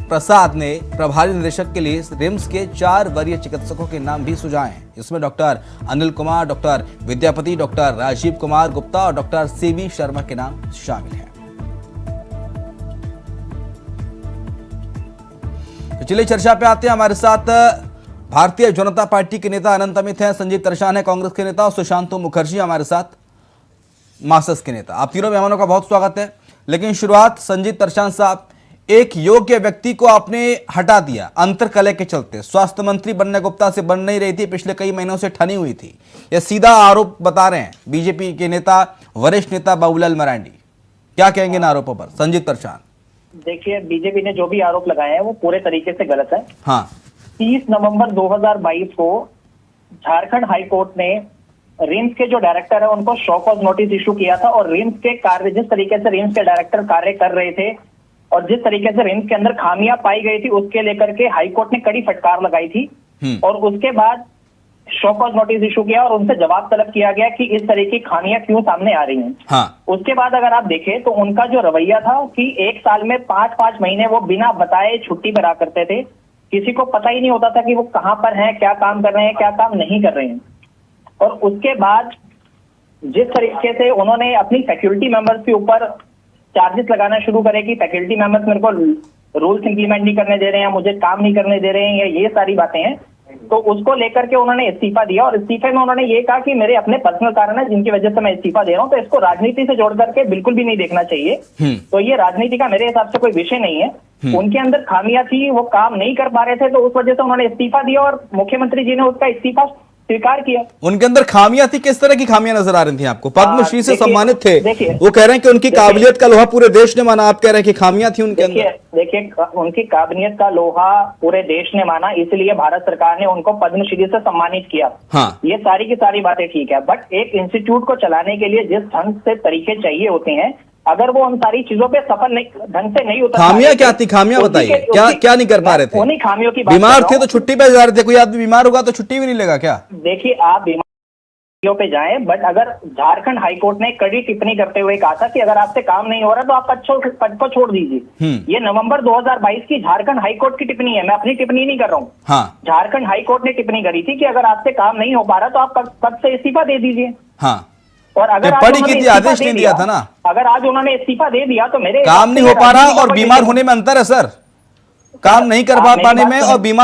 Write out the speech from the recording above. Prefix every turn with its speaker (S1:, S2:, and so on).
S1: प्रसाद ने प्रभारी निदेशक के लिए रिम्स के 4 वरीय चिकित्सकों के नाम भी सुझाए हैं। इसमें doctor Anil Kumar, doctor Vidyapati, doctor Rajiv Kumar Gupta और डॉक्टर सीवी शर्मा के नाम शामिल हैं। तो चलिए चर्चा पे आते हैं। हमारे साथ भारतीय जनता पार्टी के नेता अनंत अमित हैं, संजीव तरशान है कांग्रेस के नेता और सुशांतु मुखर्जी हमारे साथ मार्क्सिस्ट के नेता। आप तीनों मेहमानों का बहुत स्वागत है। लेकिन शुरुआत संजीव तरशान साहब, एक योग्य व्यक्ति को आपने हटा दिया अंतर्कलह के चलते। स्वास्थ्य मंत्री बनने गुप्ता से बन नहीं रही थी, पिछले कई महीनों से ठनी हुई थी। यह सीधा आरोप बता रहे हैं बीजेपी के नेता, वरिष्ठ नेता बाबूलाल मरांडी। क्या कहेंगे इन आरोपों पर संजीव तरशान?
S2: देखिए, बीजेपी ने जो भी आरोप लगाए हैं वो पूरे तरीके से गलत है।
S1: हाँ,
S2: 30 नवंबर 2022 को झारखंड हाई कोर्ट ने रिम्स के जो डायरेक्टर है उनको शो कॉज नोटिस इशू किया था और रिम्स के कार्य, जिस तरीके से रिम्स के डायरेक्टर कार्य कर रहे थे और जिस तरीके से रिम्स के अंदर खामियां पाई गई थी, उसके लेकर के हाई कोर्ट ने कड़ी फटकार लगाई थी। और उसके बाद शो कॉज नोटिस इशू किया और उनसे जवाब तलब किया गया कि इस तरह की खामियां क्यों सामने आ रही हैं।
S1: हाँ।
S2: उसके बाद अगर आप देखें तो उनका जो रवैया था कि 1 साल में 5-5 महीने वो बिना बताए छुट्टी पर आ करते थे। किसी को पता ही नहीं होता था कि वो कहां पर हैं, क्या काम कर रहे हैं, क्या काम नहीं कर रहे हैं। और उसके बाद जिस तरीके से उन्होंने अपनी फैकल्टी मेंबर्स के ऊपर चार्जेस लगाना शुरू करे कि फैकल्टी मेंबर्स मेरे को रूल्स इंप्लीमेंट नहीं करने दे रहे हैं, मुझे काम नहीं करने दे रहे हैं, ये सारी बातें हैं, तो उसको लेकर के उन्होंने इस्तीफा दिया। और इस्तीफे में उन्होंने ये कहा कि मेरे अपने पर्सनल कारण है जिनकी वजह से मैं इस्तीफा दे रहा हूं, तो इसको राजनीति से जोड़ करके बिल्कुल भी नहीं देखना चाहिए। तो ये राजनीति का मेरे हिसाब से कोई विषय नहीं है। उनके अंदर खामियां थी, वो काम नहीं कर पा रहे थे, तो उस वजह से उन्होंने इस्तीफा दिया और मुख्यमंत्री जी ने उसका इस्तीफा स्वीकार किया।
S1: उनके अंदर खामियां थी, किस तरह की खामियां नजर आ रही थी आपको? पद्मश्री से सम्मानित थे, वो कह रहे हैं कि उनकी काबिलियत का लोहा पूरे देश ने माना, आप कह रहे हैं कि खामियां थी उनके अंदर।
S2: देखिए, उनकी काबिलियत का लोहा पूरे देश ने माना, इसलिए भारत सरकार ने उनको पद्मश्री से सम्मानित किया।
S1: हाँ।
S2: ये सारी की सारी बातें ठीक है, बट एक इंस्टीट्यूट को चलाने के लिए जिस ढंग से तरीके चाहिए होते हैं, अगर वो उन सारी चीजों पे सफल ढंग से नहीं उतर,
S1: खामियां क्या थी? खामियां बताइए, क्या नहीं कर पा रहे थे?
S2: उन्हीं खामियों की
S1: बीमार थे तो छुट्टी पे जा रहे थे, कोई आदमी बीमार होगा तो छुट्टी भी नहीं लेगा क्या?
S2: देखिए, आप बीमारियों पे जाएं, बट अगर झारखंड हाईकोर्ट ने कड़ी टिप्पणी करते हुए कहा था कि अगर आपसे काम नहीं हो रहा तो आप पद को छोड़ दीजिए। ये नवंबर 2022 की झारखंड हाईकोर्ट की टिप्पणी है, मैं अपनी टिप्पणी नहीं कर रहा हूँ।
S1: हाँ।
S2: झारखंड हाईकोर्ट ने टिप्पणी करी थी कि अगर आपसे काम नहीं हो पा रहा तो आप पद से इस्तीफा दे दीजिए।
S1: हाँ।
S2: और अगर
S1: पढ़ी की थी, आदेश नहीं दिया था ना।
S2: अगर आज उन्होंने इस्तीफा दे दिया तो मेरे
S1: काम नहीं हो पा रहा और बीमार होने में अंतर है सर। काम नहीं कर पाने में और बीमार